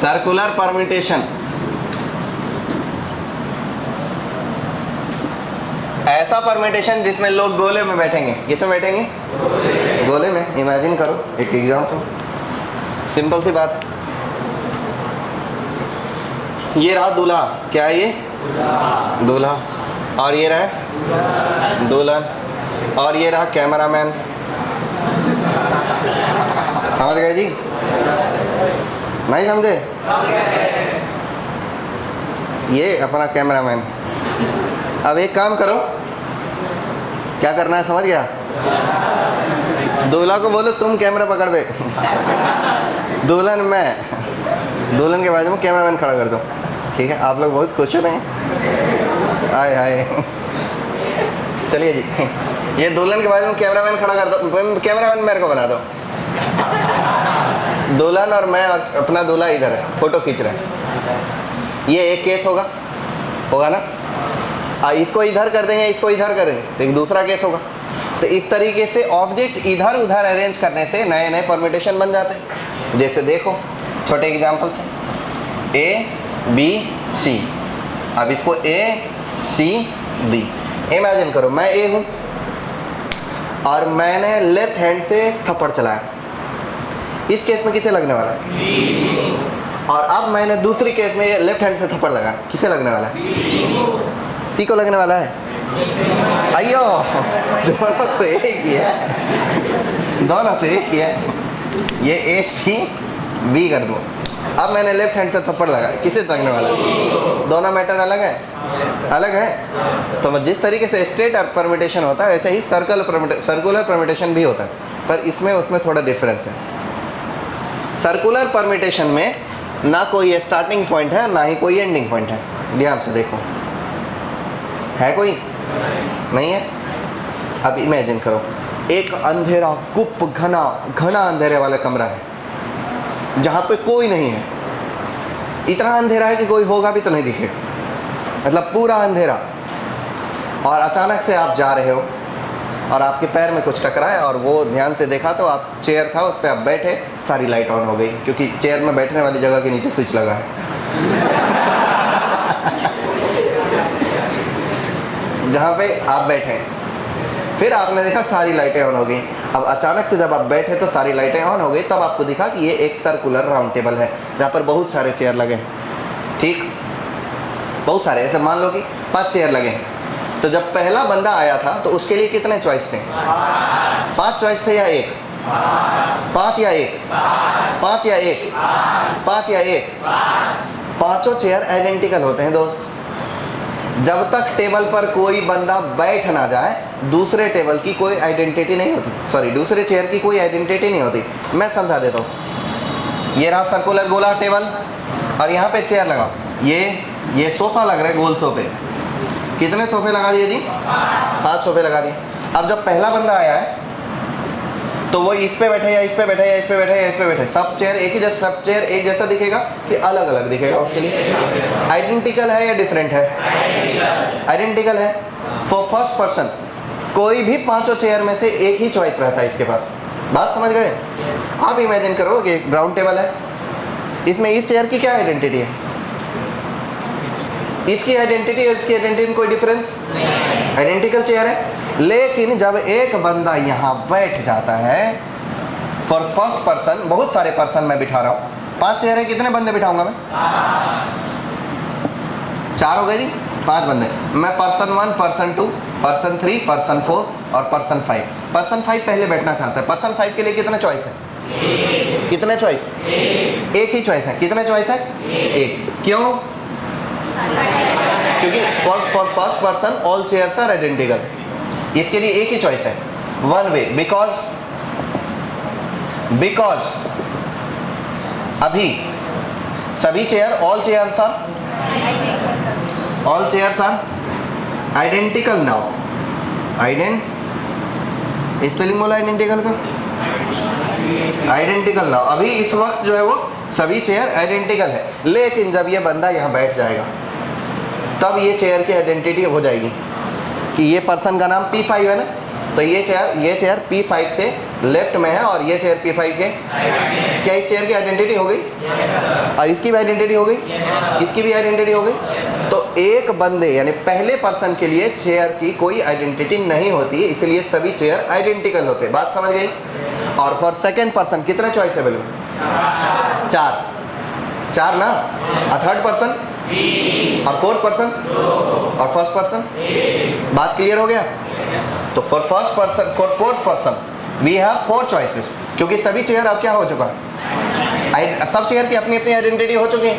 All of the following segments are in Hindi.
सर्कुलर परम्यूटेशन, ऐसा परम्यूटेशन जिसमें लोग गोले में बैठेंगे। किसमें बैठेंगे? गोले में। इमेजिन करो एक एग्जाम्पल, सिंपल सी बात। ये रहा दूल्हा, क्या है ये? दूल्हा। और ये रहा दुल्हन, और ये रहा कैमरामैन। समझ गए जी? नहीं समझे? ये अपना कैमरामैन। अब एक काम करो, क्या करना है समझ गया? दूल्हा को बोलो तुम कैमरा पकड़ बे, दुल्हन मैं, दुल्हन के बाजू में कैमरामैन खड़ा कर दो। ठीक है, आप लोग बहुत खुश हो रहे हैं। हाय हाय, चलिए जी, ये दुल्हन के बाजू में कैमरामैन खड़ा कर दो, कैमरामैन मेरे को बना दो। दुल्हन और मैं और अपना दूल्हा इधर है, फोटो खींच रहे हैं। ये एक केस होगा ना। इसको इधर कर देंगे, इसको इधर कर देंगे तो एक दूसरा केस होगा। तो इस तरीके से ऑब्जेक्ट इधर उधर अरेंज करने से नए नए परम्यूटेशन बन जाते हैं। जैसे देखो छोटे एग्जांपल से, ए बी सी। अब इसको ए सी डी, इमेजिन करो मैं ए हूँ और मैंने लेफ्ट हैंड से थप्पड़ चलाया। इस केस में किसे लगने वाला है? और अब मैंने दूसरी केस में ये लेफ्ट हैंड से थप्पड़ लगा, किसे लगने वाला है? सी को लगने वाला है। अयो, दोनों तो एक ही है, दोनों से एक ही है। ये ए सी बी कर दो। अब मैंने लेफ्ट हैंड से थप्पड़ लगा, किसे लगने वाला है? दोनों मैटर अलग है, अलग है। तो जिस तरीके से स्ट्रेट परम्यूटेशन होता है वैसे ही सर्कुलर परम्यूटेशन भी होता है, पर इसमें उसमें थोड़ा डिफरेंस है। सर्कुलर परम्यूटेशन में ना कोई स्टार्टिंग पॉइंट है ना ही कोई एंडिंग पॉइंट है। ध्यान से देखो, है कोई? नहीं है। अब इमेजिन करो एक अंधेरा गुप्त घना अंधेरे वाला कमरा है जहाँ पे कोई नहीं है। इतना अंधेरा है कि कोई होगा भी तो नहीं दिखेगा, मतलब पूरा अंधेरा। और अचानक से आप जा रहे हो और आपके पैर में कुछ टकराया और वो ध्यान से देखा तो आप चेयर था उस पर आप बैठे, सारी लाइट ऑन हो गई क्योंकि चेयर में बैठने वाली जगह के नीचे स्विच लगा है। जहाँ पे आप बैठे, फिर आपने देखा सारी लाइटें ऑन हो गई। अब अचानक से जब आप बैठे तो सारी लाइटें ऑन हो गई, तब आपको दिखा कि ये एक सर्कुलर राउंड टेबल है जहाँ पर बहुत सारे चेयर लगे हैं। ठीक, बहुत सारे, ऐसे मान लो कि 5 चेयर लगे हैं। तो जब पहला बंदा आया था तो उसके लिए कितने चॉइस थे? 5 चॉइस थे या 1? 5 या 1? 5 या 1? 5 या 1? पांचों चेयर आइडेंटिकल होते हैं दोस्त। जब तक टेबल पर कोई बंदा बैठ ना जाए दूसरे टेबल की कोई आइडेंटिटी नहीं होती, सॉरी दूसरे चेयर की कोई आइडेंटिटी नहीं होती। मैं समझा देता हूँ। ये रहा सर्कुलर गोला टेबल और यहाँ पे चेयर लगा। ये सोफा लग रहा है, गोल सोफे। कितने सोफे लगा दिए जी? 5 सोफे लगा दिए। अब जब पहला बंदा आया है तो वो इस पे बैठे या इस पे बैठे या इस पे बैठे या इस पे बैठे, सब चेयर एक ही जैसा, सब चेयर एक जैसा दिखेगा कि अलग अलग दिखेगा? उसके लिए आइडेंटिकल है या डिफरेंट है? आइडेंटिकल है। फॉर फर्स्ट पर्सन कोई भी 5 चेयर में से एक ही चॉइस रहता है इसके पास। बात समझ गए? आप इमेजिन करो कि एक राउंड टेबल है, इसमें इस चेयर की क्या आइडेंटिटी है? इसकी आइडेंटिटी और इसकी आइडेंटिटी में कोई डिफरेंस? आइडेंटिकल चेयर है। लेकिन जब एक बंदा यहाँ बैठ जाता है, फॉर फर्स्ट पर्सन, बहुत सारे पर्सन मैं बिठा रहा हूँ, 5 चेयर है, कितने बंदे बिठाऊंगा मैं? 4 हो गए जी, 5 बंदे। मैं पर्सन 1, पर्सन 2, पर्सन 3, पर्सन 4 और पर्सन 5। पर्सन 5 पहले बैठना चाहता है। पर्सन 5 के लिए कितने चॉइस है? कितने चॉइस? एक ही चॉइस है। कितने चॉइस है? एक। क्यों? क्योंकि for first person all chairs are identical. इसके लिए एक ही चॉइस है, वन वे, बिकॉज अभी सभी chair all chairs are identical now. Spelling बोला आइडेंटिकल का, आइडेंटिकल नाउ। अभी इस वक्त जो है वो सभी चेयर आइडेंटिकल है, लेकिन जब ये बंदा यहाँ बैठ जाएगा तब ये चेयर की आइडेंटिटी हो जाएगी कि ये पर्सन का नाम P5 है ना, तो ये चेयर P5 से लेफ्ट में है और ये चेयर P5 के क्या इस चेयर की आइडेंटिटी हो गई? और इसकी भी आइडेंटिटी हो गई, इसकी भी आइडेंटिटी हो गई। तो एक बंदे यानी पहले पर्सन के लिए चेयर की कोई आइडेंटिटी नहीं होती, इसलिए सभी चेयर आइडेंटिकल होते हैं। बात समझ गई? और फॉर सेकंड पर्सन कितने चॉइस अवेलेबल? 4 ना। और थर्ड पर्सन और फोर्थ पर्सन और फर्स्ट पर्सन। बात क्लियर हो गया? तो for first person, for fourth person we have 4 choices, क्योंकि सभी चेयर अब क्या हो चुका है, सब चेयर की अपनी अपनी आइडेंटिटी हो चुकी है।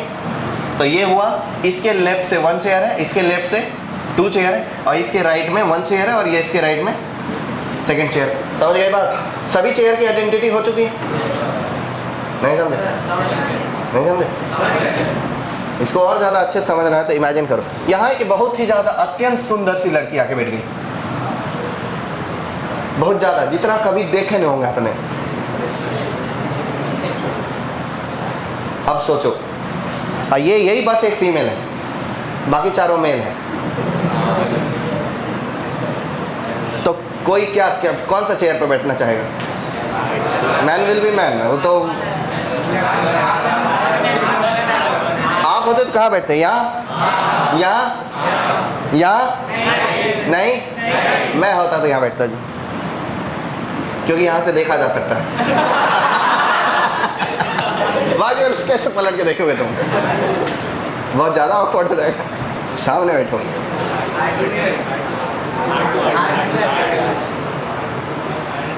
तो ये हुआ, इसके लेफ्ट से 1 चेयर है, इसके लेफ्ट से 2 चेयर है, और इसके राइट में 1 चेयर है, और ये इसके राइट में सेकंड चेयर। समझ गए बात? सभी चेयर की आइडेंटिटी हो चुकी है। नहीं समझे? नहीं समझे? इसको और ज़्यादा अच्छे से समझना है तो इमेजिन करो, यहाँ एक बहुत ही ज़्यादा अत्यंत सुंदर सी लड़की आके बैठ गई, बहुत ज़्यादा, जितना कभी देखे नहीं होंगे अपने। अब सोचो, ये यही बस एक फीमेल है, बाकी चारों मेल है। तो कोई क्या कौन सा चेयर पर बैठना चाहेगा? Man will be man. वो तो आप होते तो कहाँ बैठते? यहाँ, यहाँ, यहाँ? नहीं, मैं होता तो यहाँ बैठता जी, क्योंकि यहाँ से देखा जा सकता है। बाकी और कैसे पलट के देखोगे तुम, बहुत ज़्यादा ऑकवर्ड हो जाएगा। सामने बैठो।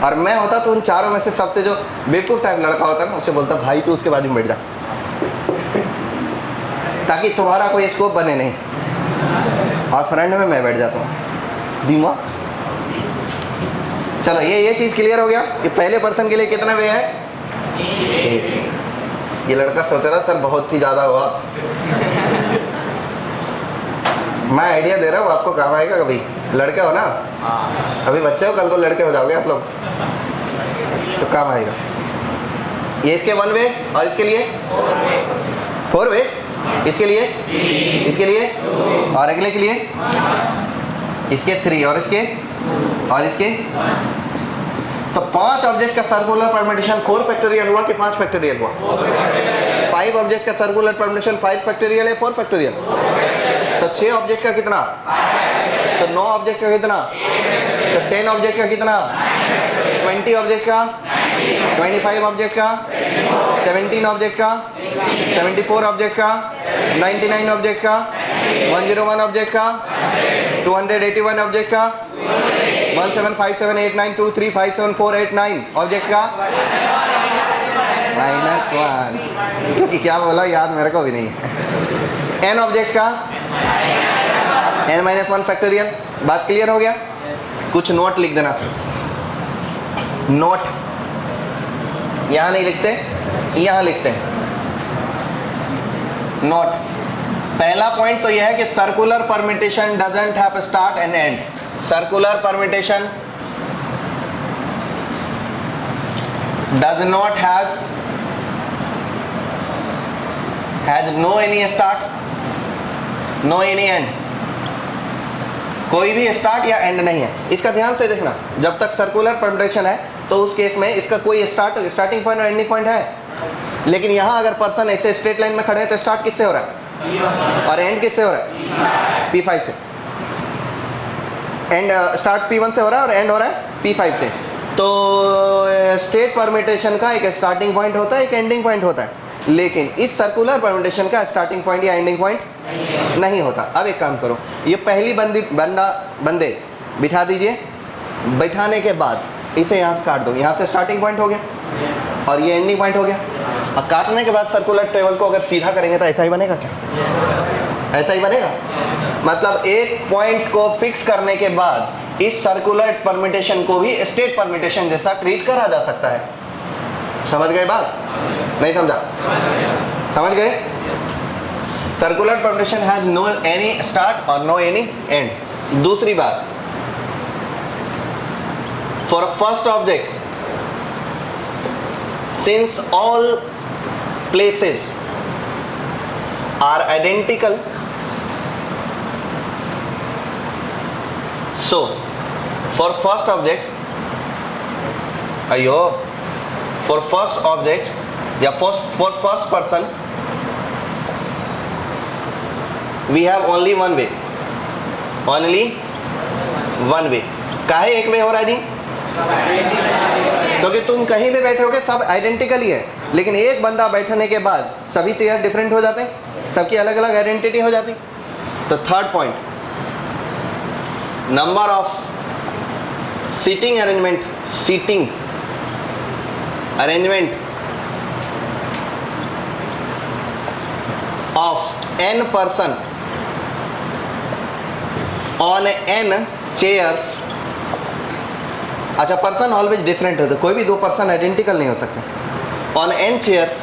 और मैं होता तो उन चारों में से सबसे जो बेवकूफ़ टाइप लड़का होता है ना, उससे बोलता भाई तू उसके बाजू में बैठ जा, ताकि तुम्हारा कोई स्कोप बने नहीं। और फ्रंट में मैं बैठ जाता हूँ। दिमाग। चलो ये चीज़ क्लियर हो गया कि पहले पर्सन के लिए कितना वे है? 1। ये लड़का सोच रहा सर बहुत ही ज़्यादा हुआ। मैं आइडिया दे रहा हूँ, आपको काम आएगा कभी। लड़के हो ना, अभी बच्चे हो, कल को लड़के हो जाओगे आप लोग, तो काम आएगा। ये इसके 1 वे, और इसके लिए 4 वे, इसके लिए, इसके लिए, और अगले के लिए इसके 3, और इसके तो 5 ऑब्जेक्ट का सर्कुलर परम्यूटेशन 4 फैक्टोरियल हुआ कि 5 फैक्टोरियल हुआ? 5 ऑब्जेक्ट का सर्कुलर परम्यूटेशन 5 फैक्टोरियल है, 4 फैक्टोरियल। तो 6 ऑब्जेक्ट का कितना? तो 9 ऑब्जेक्ट का कितना? तो 10 ऑब्जेक्ट का कितना? 20 ऑब्जेक्ट का, 25 ऑब्जेक्ट का, 17 ऑब्जेक्ट का, 74 ऑब्जेक्ट का, 99 ऑब्जेक्ट का, 101 ऑब्जेक्ट का, 281 ऑब्जेक्ट का, 1757892357489 ऑब्जेक्ट का, -1, क्योंकि क्या बोला याद मेरे को भी नहीं है। n ऑब्जेक्ट का, n-1 फैक्टोरियल। बात क्लियर हो गया? कुछ नोट लिख देना। नोट यहाँ नहीं लिखते, यहाँ लिखते हैं नोट। पहला पॉइंट तो यह है कि circular permutation doesn't have start and and. Circular permutation does not have, has no any start, no any end। कोई भी स्टार्ट या एंड नहीं है। इसका ध्यान से देखना, जब तक सर्कुलर परम्यूटेशन है तो उस केस में इसका कोई स्टार्टिंग पॉइंट और एंडिंग पॉइंट है। लेकिन यहाँ अगर पर्सन ऐसे स्ट्रेट लाइन में खड़े हैं तो स्टार्ट किससे हो रहा है और एंड किससे हो रहा है? P5 से। एंड स्टार्ट P1 से हो रहा है और एंड हो रहा है P5 से। तो स्टेट परम्यूटेशन का एक स्टार्टिंग पॉइंट होता है, एक एंडिंग पॉइंट होता है, लेकिन इस सर्कुलर परम्यूटेशन का स्टार्टिंग पॉइंट या एंडिंग पॉइंट नहीं होता। अब एक काम करो, ये पहली बंदे बिठा दीजिए। बैठाने के बाद इसे यहाँ से काट दो, यहाँ से स्टार्टिंग पॉइंट हो गया और ये एंडिंग पॉइंट हो गया। अब काटने के बाद सर्कुलर ट्रेवल को अगर सीधा करेंगे तो ऐसा ही बनेगा क्या? ऐसा ही बनेगा। मतलब एक पॉइंट को फिक्स करने के बाद इस सर्कुलर परम्यूटेशन को भी स्टेट परम्यूटेशन जैसा ट्रीट करा जा सकता है। समझ गए बात? नहीं समझा? समझ गए? Circular permutation has no any start और नो एनी एंड। दूसरी बात, for first object, since all places are identical, so for first object अयो फॉर फर्स्ट ऑब्जेक्ट या for first person we have only one way, only one way. काहे एक वे हो रहा है जी? क्योंकि तुम कहीं भी बैठोगे सब आइडेंटिकल ही है, लेकिन एक बंदा बैठने के बाद सभी चेयर डिफरेंट हो जाते हैं, सबकी अलग अलग आइडेंटिटी हो जाती। तो third point, number of seating arrangement, seating arrangement of n person on n chairs. अच्छा, पर्सन ऑलवेज डिफरेंट होते, कोई भी दो पर्सन आइडेंटिकल नहीं हो सकते। On n chairs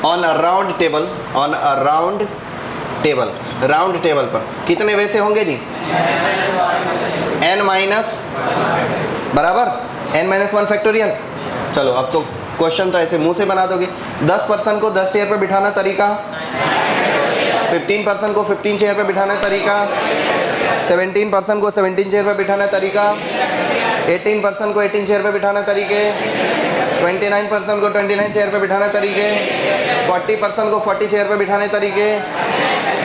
on a round table, on a round table, round table पर कितने वैसे होंगे जी? n माइनस बराबर n-1 फैक्टोरियल। चलो अब तो क्वेश्चन तो ऐसे मुंह से बना दोगे। 10 पर्सन को 10 चेयर पर बिठाना तरीका, 15 पर्सन को 15 चेयर पर बिठाना तरीका, 17 पर्सन को 17 चेयर पर बिठाना तरीका, 18 पर्सन को 18 चेयर पर बिठाना तरीके, 29 पर्सन को 29 चेयर पर बिठाना तरीके, 40 पर्सन को 40 चेयर पर बिठाने तरीके,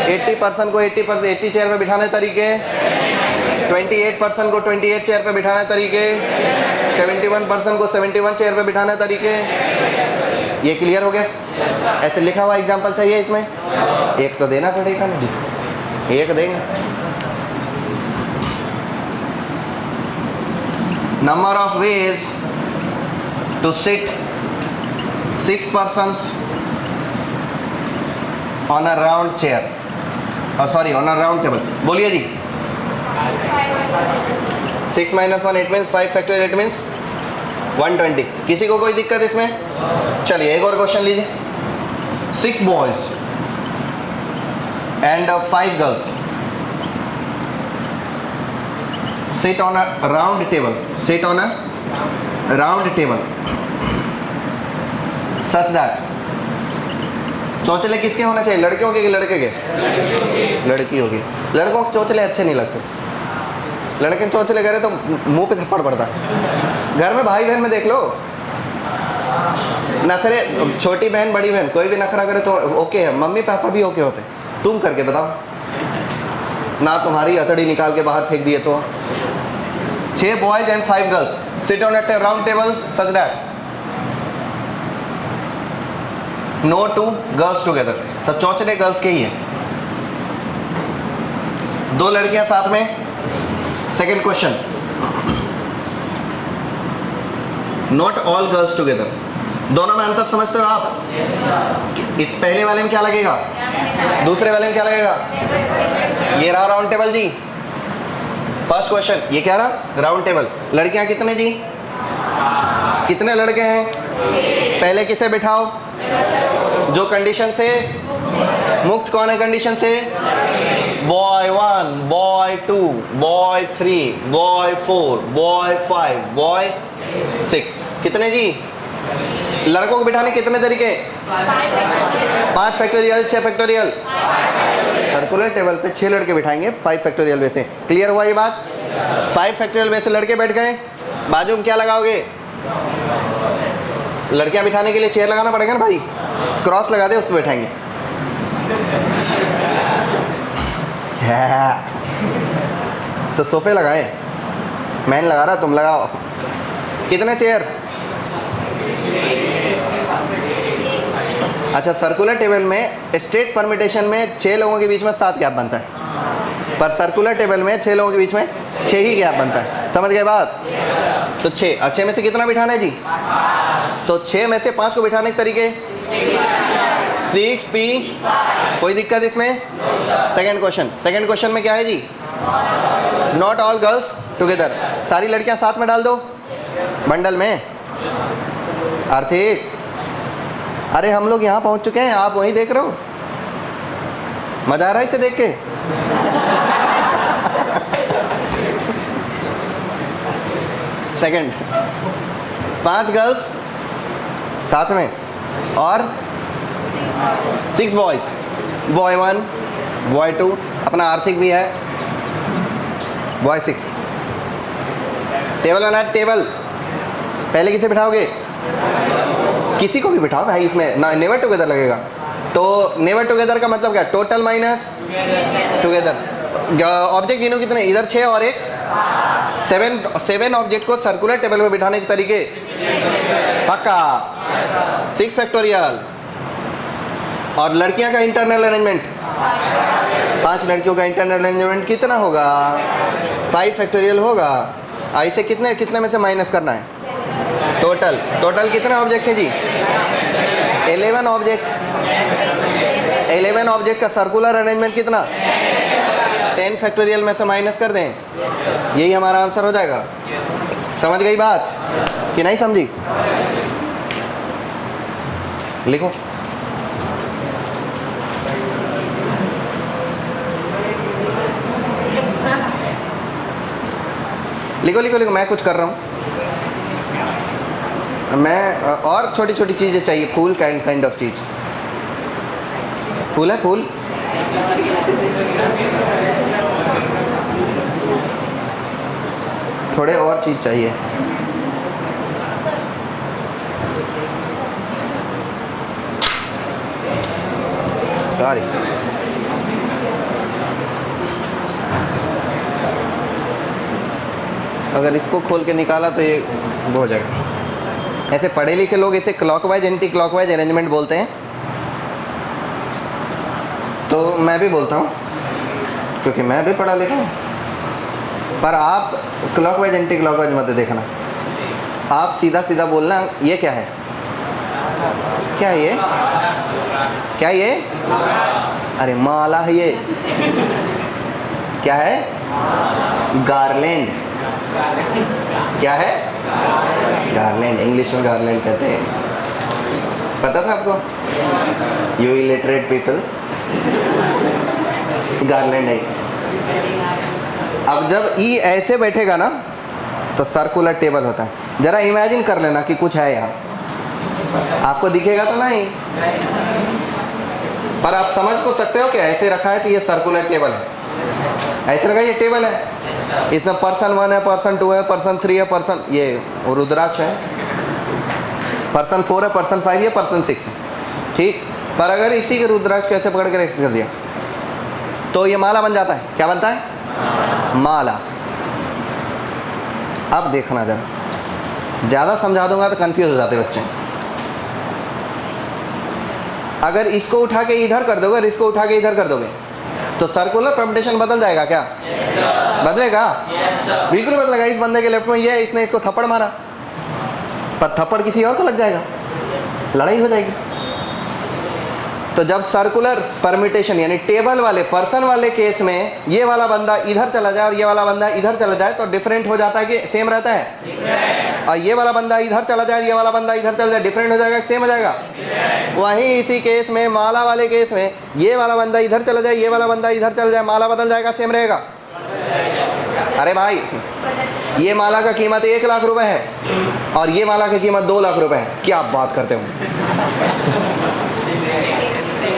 80 पर्सन को 80 चेयर पर बिठाने तरीके, 28 पर्सन को 28 चेयर पर बिठाना तरीके, 71 पर्सन को 71 चेयर पर बिठाना तरीके। ये क्लियर हो गया? ऐसे लिखा हुआ एग्जाम्पल चाहिए इसमें? एक तो देना पड़ेगा ना जी, एक देंगे। Number of ways to sit 6 persons on a round chair, और sorry on a round table. बोलिए जी। 6 - 1 it means 5 factorial, it means 120। किसी को कोई दिक्कत इसमें? चलिए एक और क्वेश्चन लीजिए। 6 boys and 5 girls sit on a round table, sit on a round table such that, चौचले किसके होना चाहिए? लड़कियों के कि लड़के के? लड़की होगी। लड़कों के चौचले अच्छे नहीं लगते, लड़के चौचले करे तो मुंह पे थप्पड़ पड़ता है। घर में भाई बहन में देख लो, नखरे, छोटी बहन बड़ी बहन कोई भी नखरा करे तो ओके है, मम्मी पापा भी ओके होते। तुम करके बताओ ना, तुम्हारी अतड़ी निकाल के बाहर फेंक दिए तो। 6 boys and 5 girls sit on a round table such that no 2 girls together। तो चौचले गर्ल्स के ही है, 2 लड़कियां साथ में। Second question, not all girls together. दोनों में अंतर समझते हो आप? इस पहले वाले में क्या लगेगा, दूसरे वाले में क्या लगेगा? ये रहा राउंड टेबल जी। फर्स्ट क्वेश्चन ये क्या रहा? Round table. लड़कियां कितने जी? कितने लड़के हैं? पहले किसे बिठाओ? जो कंडीशन से मुक्त। कौन है कंडीशन से? Boy 1, boy 2, boy 3, boy 4, boy 5, boy 6। कितने जी? लड़कों को बिठाने कितने तरीके? 5 फैक्टोरियल, 6 फैक्टोरियल। सर्कुलर टेबल पे 6 लड़के बिठाएंगे 5 फैक्टोरियल में से। क्लियर हुआ ये बात? 5 फैक्टोरियल में से लड़के बैठ गए, बाजू में क्या लगाओगे? लड़कियां बिठाने के लिए चेयर लगाना पड़ेगा ना भाई, क्रॉस लगा दे, उस पर बैठाएंगे। तो सोफे लगाए, मैंने लगा रहा, तुम लगाओ। कितने चेयर? अच्छा, सर्कुलर टेबल में स्ट्रेट परमिटेशन में 6 लोगों के बीच में 7 गैप बनता है, पर सर्कुलर टेबल में 6 लोगों के बीच में 6 ही गैप बनता है। समझ गए बात? तो 6, अच्छे में से कितना बिठाना है जी? तो 6 में से 5 को बिठाने के तरीके 6P। कोई दिक्कत इसमें? सेकंड क्वेश्चन में क्या है जी? Not all girls together. सारी लड़कियां साथ में डाल दो बंडल में। आर्थिक, अरे हम लोग यहाँ पहुँच चुके हैं, आप वहीं देख रहे हो? मजा आ रहा है इसे देख के? सेकंड, 5 गर्ल्स साथ में और 6 बॉयज, बॉय 1, बॉय 2, अपना आर्थिक भी है, बॉय 6। टेबल बना, टेबल पहले किसे बिठाओगे? किसी को भी बिठाओ भाई, इसमें ना नेवर टुगेदर लगेगा। तो नेवर टुगेदर का मतलब क्या? Total minus together. ऑब्जेक्ट गिनो कितने? इधर 6 और एक 7 ऑब्जेक्ट को सर्कुलर टेबल में बिठाने के तरीके पक्का 6 फैक्टोरियल। और लड़कियां का इंटरनल अरेंजमेंट, 5 लड़कियों का इंटरनल अरेंजमेंट कितना होगा? 5 फैक्टोरियल होगा। ऐसे कितने कितने में से माइनस करना है? टोटल कितने ऑब्जेक्ट है जी? 11 ऑब्जेक्ट। 11 ऑब्जेक्ट का सर्कुलर अरेंजमेंट कितना? 10 फैक्टोरियल में से माइनस कर दें, यही हमारा आंसर हो जाएगा। समझ गई बात कि नहीं समझी? लिखो। लिखो लिखो लिखो, मैं कुछ कर रहा हूँ। मैं और छोटी छोटी चीज़ें चाहिए, फूल काइंड ऑफ चीज़। फूल है फूल, थोड़े और चीज़ चाहिए। सॉरी, अगर इसको खोल के निकाला तो ये वो हो जाएगा। ऐसे पढ़े लिखे लोग इसे क्लॉकवाइज एंटी क्लॉकवाइज अरेंजमेंट बोलते हैं, तो मैं भी बोलता हूँ क्योंकि मैं भी पढ़ा लिखा हूँ। पर आप क्लॉकवाइज एंटी क्लॉकवाइज मत देखना, आप सीधा सीधा बोलना ये क्या है? क्या है ये? क्या ये? अरे माला है ये। क्या है? गार्लैंड। क्या है? गार्लैंड। इंग्लिश में गार्लैंड कहते हैं, पता था आपको? यू इलिटरेट पीपल, गार्लैंड है। अब जब ई ऐसे बैठेगा ना तो सर्कुलर टेबल होता है। जरा इमेजिन कर लेना कि कुछ है यहाँ, आपको दिखेगा तो नहीं, पर आप समझ तो सकते हो कि ऐसे रखा है तो ये सर्कुलर टेबल है। ऐसे रखा ये टेबल है, इसमें पर्सन 1 है, पर्सन 2 है, पर्सन 3 है, पर्सन ये रुद्राक्ष है, पर्सन 4 है, पर्सन 5 है, पर्सन 6 है, ठीक। पर अगर इसी के रुद्राक्ष कैसे पकड़ कर एक्स कर दिया तो ये माला बन जाता है। क्या बनता है? माला। अब देखना जरा, ज़्यादा समझा दूंगा तो कंफ्यूज हो जाते बच्चे। अगर इसको उठा के इधर कर दोगे और इसको उठा के इधर कर दोगे तो सर्कुलर परम्यूटेशन बदल जाएगा क्या? बदलेगा? बिल्कुल बदलेगा। इस बंदे के लेफ्ट में ये है, इसने इसको थप्पड़ मारा, पर थप्पड़ किसी और को लग जाएगा, लड़ाई हो जाएगी। तो जब सर्कुलर परम्यूटेशन यानी टेबल वाले पर्सन वाले केस में ये वाला बंदा इधर चला जाए और ये वाला बंदा इधर चला जाए तो डिफरेंट हो जाता है कि सेम रहता है? और ये वाला बंदा इधर चला जाए, ये वाला बंदा इधर चला जाए, डिफरेंट हो जाएगा, सेम हो जाएगा? वहीं इसी केस में माला वाले केस में ये वाला बंदा इधर चला जाए, ये वाला बंदा इधर चला जाए, माला बदल जाएगा, सेम रहेगा? अरे भाई, ये माला का कीमत 1 लाख रुपए है और ये माला की कीमत 2 लाख रुपए है, क्या आप बात करते हो?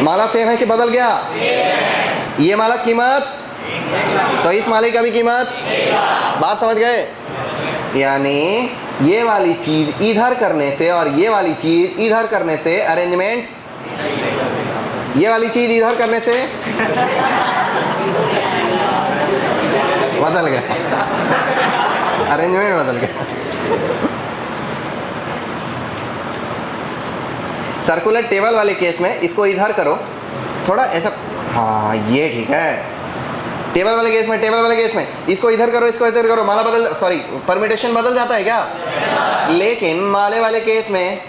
माला सेम है कि बदल गया? ये माला कीमत तो इस माले का भी कीमत, बात समझ गए? यानी ये वाली चीज इधर करने से और ये वाली चीज इधर करने से अरेंजमेंट, ये वाली चीज इधर करने से बदल गया, अरेंजमेंट बदल गया। सर्कुलर टेबल वाले केस में इसको इधर करो थोड़ा ऐसा, हाँ ये ठीक है। टेबल वाले केस में, टेबल वाले केस में इसको इधर करो, इसको इधर करो, माला बदल, सॉरी परम्यूटेशन बदल जाता है क्या? लेकिन माले वाले केस में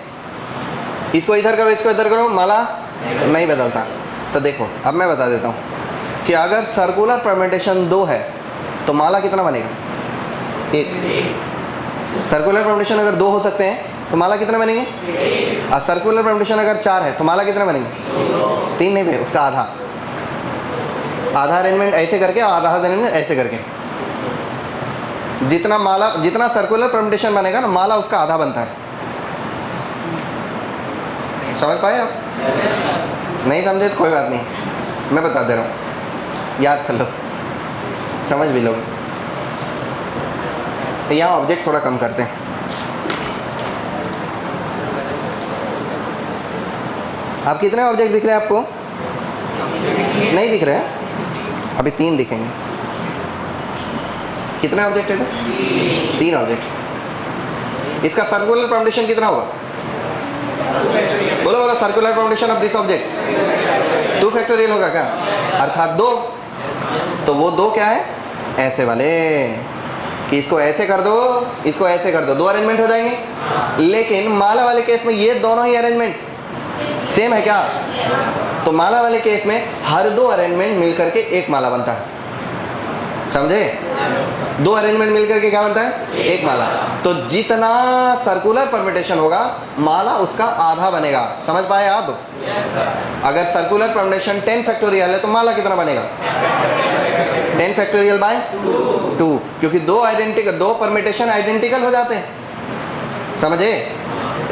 इसको इधर करो, इसको इधर करो, माला नहीं बदलता। तो देखो अब मैं बता देता हूँ कि अगर सर्कुलर परम्यूटेशन 2 है तो माला कितना बनेगा? 1। सर्कुलर परम्यूटेशन अगर 2 हो सकते हैं तो माला कितने बनेंगे? और सर्कुलर परम्यूटेशन अगर 4 है तो माला कितने बनेंगे? 3 नहीं भाई, उसका आधा। आधा अरेंजमेंट ऐसे करके और आधा अरेंजमेंट ऐसे करके, जितना माला, जितना सर्कुलर परम्यूटेशन बनेगा ना माला उसका आधा बनता है। समझ पाए आप? नहीं समझे तो कोई बात नहीं, मैं बता दे रहा हूँ, याद कर लो, समझ भी लो। यहाँ ऑब्जेक्ट थोड़ा कम करते हैं। आप कितने ऑब्जेक्ट दिख रहे हैं आपको? नहीं दिख रहे हैं, अभी 3 दिखेंगे। कितने ऑब्जेक्ट है? 3 ऑब्जेक्ट। इसका सर्कुलर परम्यूटेशन कितना होगा? बोलो बोलो, circular permutation of this object 2 factorial होगा क्या? अर्थात 2। तो वो 2 क्या है? ऐसे वाले, कि इसको ऐसे कर दो, इसको ऐसे कर दो, 2 अरेंजमेंट हो जाएंगे। लेकिन माला वाले केस में ये दोनों ही अरेंजमेंट सेम है क्या? तो माला वाले केस में हर 2 अरेंजमेंट मिलकर के एक माला बनता है, समझे? 2 अरेंजमेंट मिलकर के क्या बनता है? एक माला। तो जितना सर्कुलर परम्यूटेशन होगा माला उसका आधा बनेगा। समझ पाए आप? अगर सर्कुलर परम्यूटेशन 10 फैक्टोरियल है तो माला कितना बनेगा? 10 फैक्टोरियल बाय 2, क्योंकि 2 परम्यूटेशन आइडेंटिकल हो जाते हैं, समझे?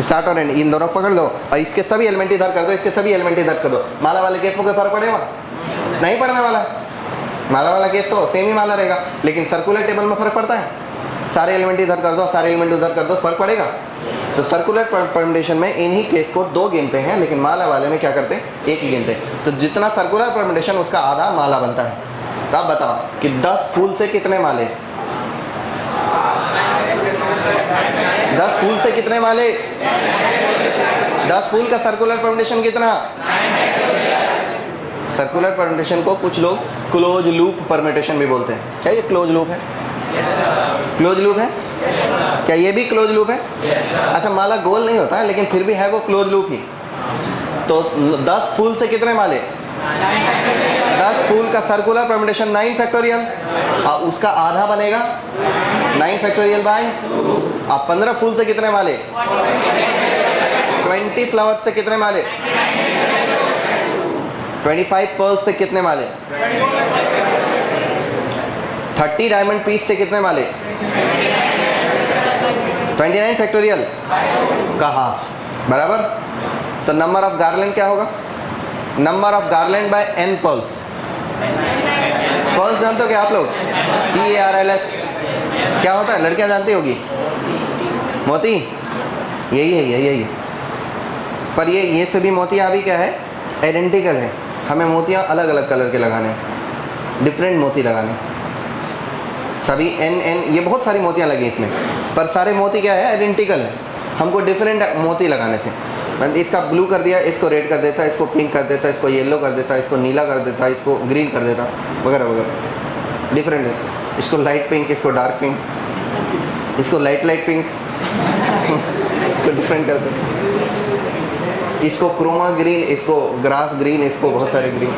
स्टार्ट और एंड इन दोनों को पकड़ लो और इसके सभी एलिमेंट इधर कर दो, इसके सभी एलिमेंट इधर कर दो। माला वाले केस में कोई फर्क पड़ेगा? नहीं पड़ने वाला। माला वाला केस तो सेम ही माला रहेगा, लेकिन सर्कुलर टेबल में फर्क पड़ता है। सारे एलिमेंट इधर कर दो, सारे एलिमेंट उधर कर दो, फर्क पड़ेगा। तो सर्कुलर परम्यूटेशन में इन्हीं केस को 2 गिनते हैं, लेकिन माला वाले में क्या करते हैं? 1 ही गिनते हैं। तो जितना सर्कुलर परम्यूटेशन उसका आधा माला बनता है। तो आप बताओ कि 10 फूल से कितने माले? 10 फूल से कितने माले? 10 फूल का सर्कुलर परम्यूटेशन कितना? सर्कुलर परम्यूटेशन को कुछ लोग क्लोज लूप परम्यूटेशन भी बोलते हैं। क्या ये क्लोज लूप है? क्लोज लूप है क्या? ये भी क्लोज लूप है? अच्छा, माला गोल नहीं होता है, लेकिन फिर भी है वो क्लोज लूप ही। तो 10 फूल से कितने माले? 10 फूल का सर्कुलर परम्यूटेशन 9 फैक्टोरियल, और उसका आधा बनेगा 9 फैक्टोरियल बाय। अब 15 फूल से कितने माले? 20 फ्लावर्स से कितने माले? 25 पर्ल्स से कितने माले? 30 डायमंड पीस से कितने माले? 29 फैक्टोरियल का हाफ, बराबर। तो नंबर ऑफ गार्लैंड क्या होगा? Number of garland by n pearls. Pearls जानते हो क्या आप लोग? PARLS क्या होता है? लड़कियां जानती होगी। मोती, यही है। पर ये सभी मोतियाँ अभी क्या है? आइडेंटिकल है। हमें मोतियाँ अलग अलग कलर के लगाने हैं, डिफरेंट मोती लगाने सभी। n ये बहुत सारी मोतियाँ लगी इसमें, पर सारे मोती क्या है? आइडेंटिकल है। हमको डिफरेंट मोती लगाने थे। इसका ब्लू कर दिया, इसको रेड कर देता, इसको पिंक कर देता, इसको येलो कर देता, इसको नीला कर देता, इसको ग्रीन कर देता, वगैरह वगैरह। डिफरेंट है। इसको लाइट पिंक, इसको डार्क पिंक, इसको लाइट पिंक इसको डिफरेंट कर देता, इसको क्रोमा ग्रीन, इसको ग्रास ग्रीन, इसको बहुत सारे ग्रीन।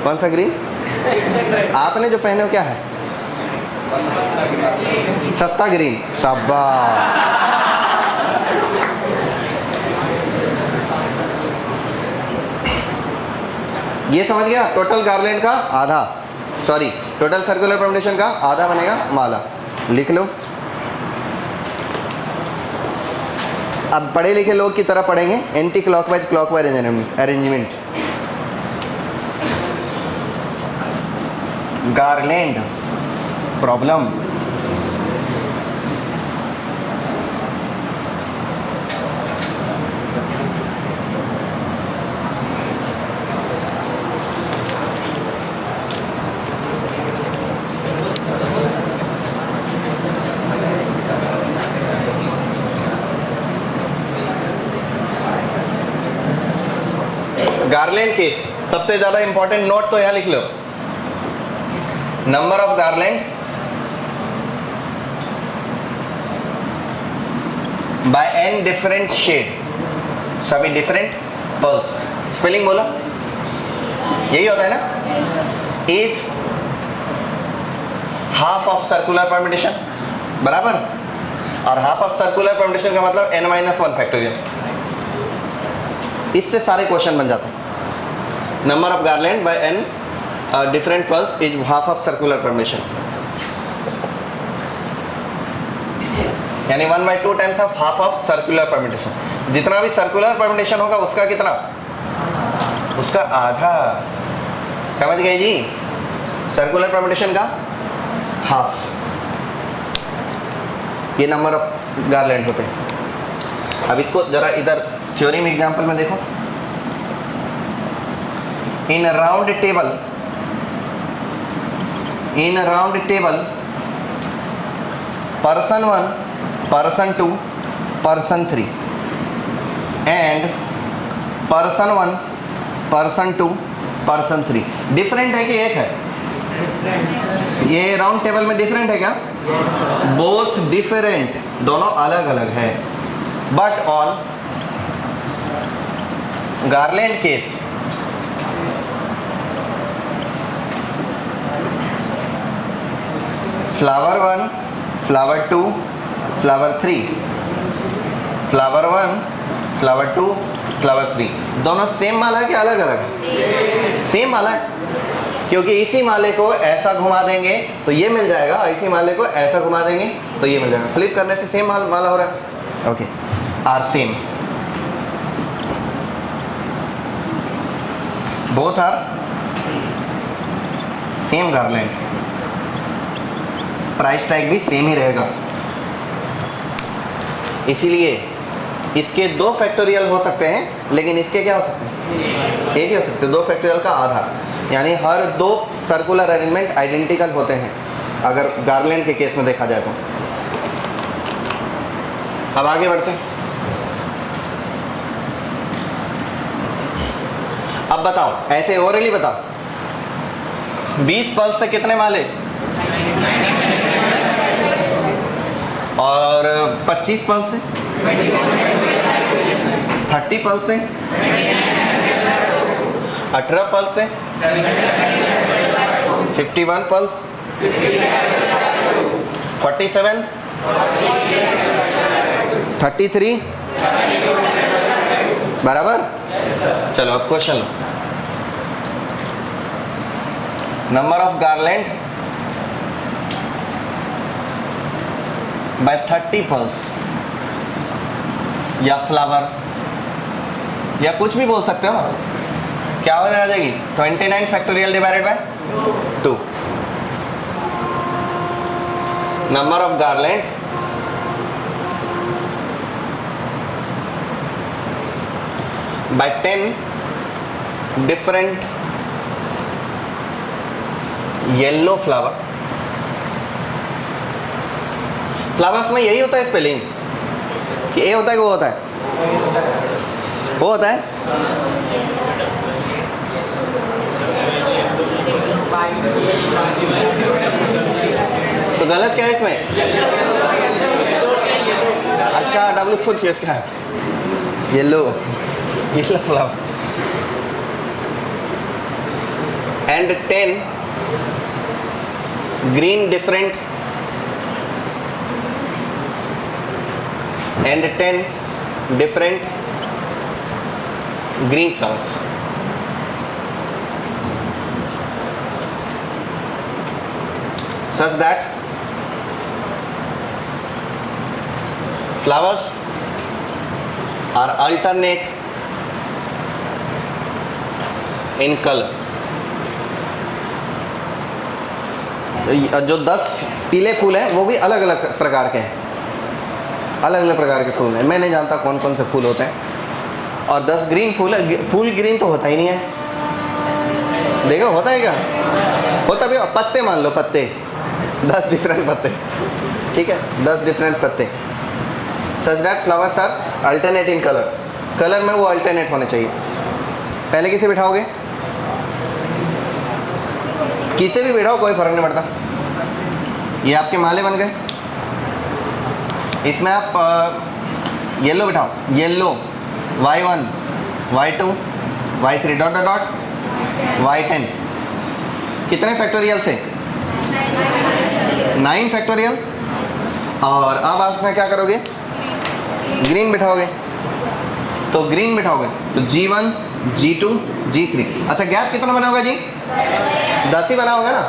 कौन सा ग्रीन? आपने जो पहने हो क्या है? सस्ता ग्रीन। शाबाश। ये समझ गया? टोटल गार्लैंड का आधा, सॉरी टोटल सर्कुलर परम्यूटेशन का आधा बनेगा माला। लिख लो। अब पढ़े लिखे लोग की तरह पढ़ेंगे anticlockwise clockwise arrangement. Garland problem. Garland case सबसे ज्यादा इंपॉर्टेंट नोट तो यहां लिख लो। Number of garland by n different shade, सभी डिफरेंट पर्ल्स। स्पेलिंग बोलो, यही होता है ना? Is half of circular permutation, बराबर। और हाफ ऑफ सर्कुलर परम्यूटेशन का मतलब n-1 फैक्टोरियल। इससे सारे क्वेश्चन बन जाते हैं। Number of garland by n different pearls is half of circular permutation, यानी 1/2 times of half of circular permutation. जितना भी सर्कुलर परम्यूटेशन होगा उसका कितना? उसका आधा। समझ गए जी? सर्कुलर परम्यूटेशन का हाफ। ये नंबर ऑफ गार्लैंड होते हैं। अब इसको जरा इधर थ्योरी में एग्जाम्पल में देखो। In round table person 1, person 2, person 3 and person 1, person 2, person 3 different है कि एक है? ये राउंड टेबल में डिफरेंट है क्या? बोथ डिफरेंट, दोनों अलग अलग है। But on garland case flower 1, flower 2, flower 3, flower 1, flower 2, flower 3 दोनों सेम माला है कि अलग अलग है? सेम माला है, क्योंकि इसी माले को ऐसा घुमा देंगे तो ये मिल जाएगा, इसी माले को ऐसा घुमा देंगे तो ये मिल जाएगा। फ्लिप करने से सेम माला हो रहा है। Okay, are same, both are same garland, price tag भी सेम ही रहेगा। इसीलिए इसके 2 फैक्टोरियल हो सकते हैं, लेकिन इसके क्या हो सकते हैं? एक ही हो सकते हैं। 2 फैक्टोरियल का आधा, यानी हर 2 सर्कुलर अरेंजमेंट आइडेंटिकल होते हैं अगर गार्लैंड के केस में देखा जाए तो। अब आगे बढ़ते हैं। अब बताओ, ऐसे ओरली बताओ, 20 पल्स से कितने माले और 25 पल्स से, 30 पल्स से, 18 पल्स से, 51 पल्स, 47, 33 बराबर। चलो अब क्वेश्चन लो। Number of garland by 30 pearls या फ्लावर या कुछ भी बोल सकते हो। क्या हो जाएगी? 29 factorial divided by 2। Number of garland by 10 different yellow flowers में यही होता है स्पेलिंग कि ए होता है कि वो होता है? वो होता है। तो गलत क्या है इसमें? अच्छा, डब्ल्यू खुद शेष का है, yellow flowers and 10 green different and 10 different green flowers. Such that flowers are alternate in color. जो 10 पीले फूल हैं वो भी अलग अलग प्रकार के हैं, अलग अलग प्रकार के फूल हैं। मैं नहीं जानता कौन कौन से फूल होते हैं। और 10 ग्रीन फूल ग्रीन तो होता ही नहीं है। देखो होता है क्या? होता भी, पत्ते मान लो, पत्ते 10 डिफरेंट पत्ते, ठीक है, 10 डिफरेंट पत्ते। Such that flowers are alternate in colour, colour में वो अल्टरनेट होने चाहिए। पहले किसे बिठाओगे? किसे भी बिठाओ कोई फर्क नहीं पड़ता। ये आपके माले बन गए। इसमें आप येलो बिठाओ, yellow y1, y2, y3 dot dot dot y10 कितने फैक्टोरियल से? 9 फैक्टोरियल। और अब आप इसमें क्या करोगे? ग्रीन बिठाओगे। तो ग्रीन बिठाओगे तो G1, G2, G3। अच्छा, गैप कितना बना होगा जी? 10 ही बना होगा ना।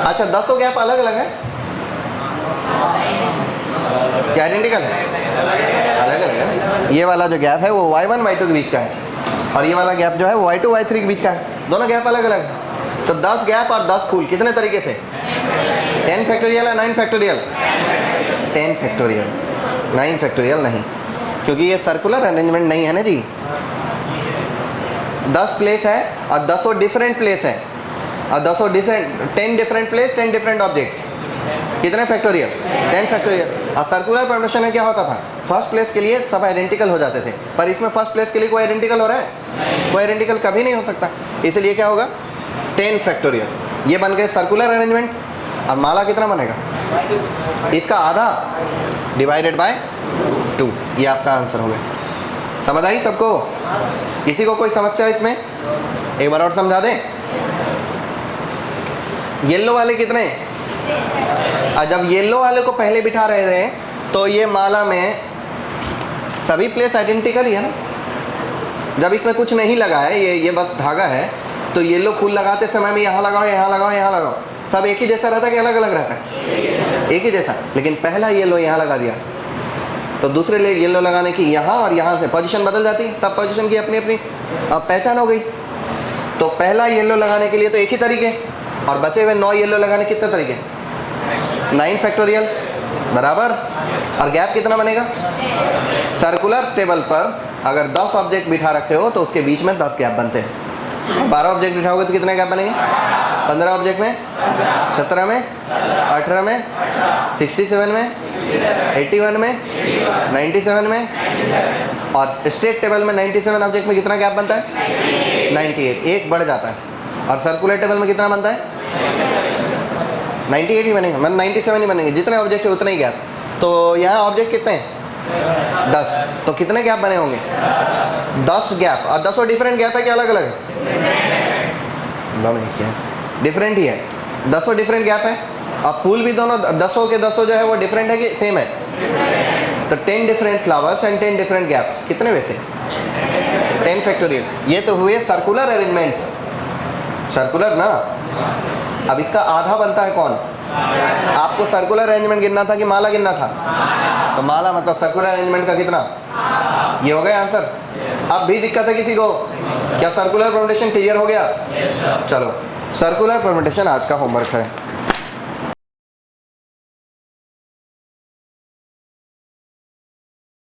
अच्छा, 10 गैप अलग अलग है क्या आइडेंटिकल है? अलग अलग है। ये वाला जो गैप है वो y1 y2 के बीच का है, और ये वाला गैप जो है वो y2 y3 के बीच का है। दोनों गैप अलग अलग है। तो 10 गैप और 10 फूल कितने तरीके से? 10 फैक्टोरियल या 9 फैक्टोरियल? 10 फैक्टोरियल, 9 फैक्टोरियल नहीं। क्योंकि ये सर्कुलर अरेंजमेंट नहीं है ना जी। 10 प्लेस है और 10 डिफरेंट प्लेस है और 10 डिफरेंट प्लेस 10 डिफरेंट ऑब्जेक्ट, कितने फैक्टोरियल? 10 फैक्टोरियल। और सर्कुलर परम्यूटेशन में क्या होता था, फर्स्ट प्लेस के लिए सब आइडेंटिकल हो जाते थे, पर इसमें फर्स्ट प्लेस के लिए कोई आइडेंटिकल हो रहा है? कोई आइडेंटिकल कभी नहीं हो सकता, इसलिए क्या होगा 10 फैक्टोरियल। ये बन गए सर्कुलर अरेंजमेंट। और माला कितना बनेगा? इसका आधा डिवाइडेड बाय 2, ये आपका आंसर हो गया। समझ आई सबको? किसी को कोई समस्या इसमें? एक बार और समझा दें। येलो वाले कितने? और जब येलो वाले को पहले बिठा रहे थे तो ये माला में सभी प्लेस आइडेंटिकल ही है ना। जब इसमें कुछ नहीं लगा है, ये बस धागा है, तो येलो फूल लगाते समय में यहाँ लगाओ, यहाँ लगाओ, यहाँ लगाओ, सब एक ही जैसा रहता है कि अलग अलग रहता है? एक ही जैसा। लेकिन पहला येलो यहाँ लगा दिया तो दूसरे लिए येलो लगाने की यहाँ और यहाँ से पोजीशन बदल जाती, सब पोजीशन की अपनी अपनी पहचान हो गई। तो पहला येलो लगाने के लिए तो एक ही तरीके, और बचे हुए 9 येलो लगाने कितने तरीके? 9 फैक्टोरियल बराबर। और गैप कितना बनेगा? सर्कुलर टेबल पर अगर 10 ऑब्जेक्ट बिठा रखे हो तो उसके बीच में 10 गैप बनते हैं। 12 ऑब्जेक्ट बिठाओगे तो कितने गैप बनेंगे? 15 ऑब्जेक्ट में, 17 में, 18 में, 67 में, 81 में, 97 में, और स्ट्रेट टेबल में 97 ऑब्जेक्ट में कितना गैप बनता है? 98, एक बढ़ जाता है। और सर्कुलर टेबल में कितना बनता है? 98 ही बनेगा, मतलब 97 ही बनेंगे, जितने ऑब्जेक्ट है उतने ही गैप। तो यहाँ ऑब्जेक्ट कितने हैं? 10, तो कितने गैप बने होंगे? 10 गैप। और 10 डिफरेंट गैप है कि अलग अलग है? दोनों एक ही है, डिफरेंट ही है। 10 डिफरेंट गैप है। अब फूल भी दोनों 10 के 10 जो है वो डिफरेंट है कि सेम है? तो 10 different flowers and 10 different gaps, कितने वैसे? 10 फैक्टोरियल। ये तो हुए सर्कुलर अरेंजमेंट, सर्कुलर ना। अब इसका आधा बनता है कौन? आपको सर्कुलर अरेंजमेंट गिनना था कि माला गिनना था? तो माला मतलब सर्कुलर अरेंजमेंट का कितना? ये हो गया आंसर। अब भी दिक्कत है किसी को? क्या सर्कुलर परम्यूटेशन क्लियर हो गया? चलो, सर्कुलर परम्यूटेशन आज का होमवर्क है।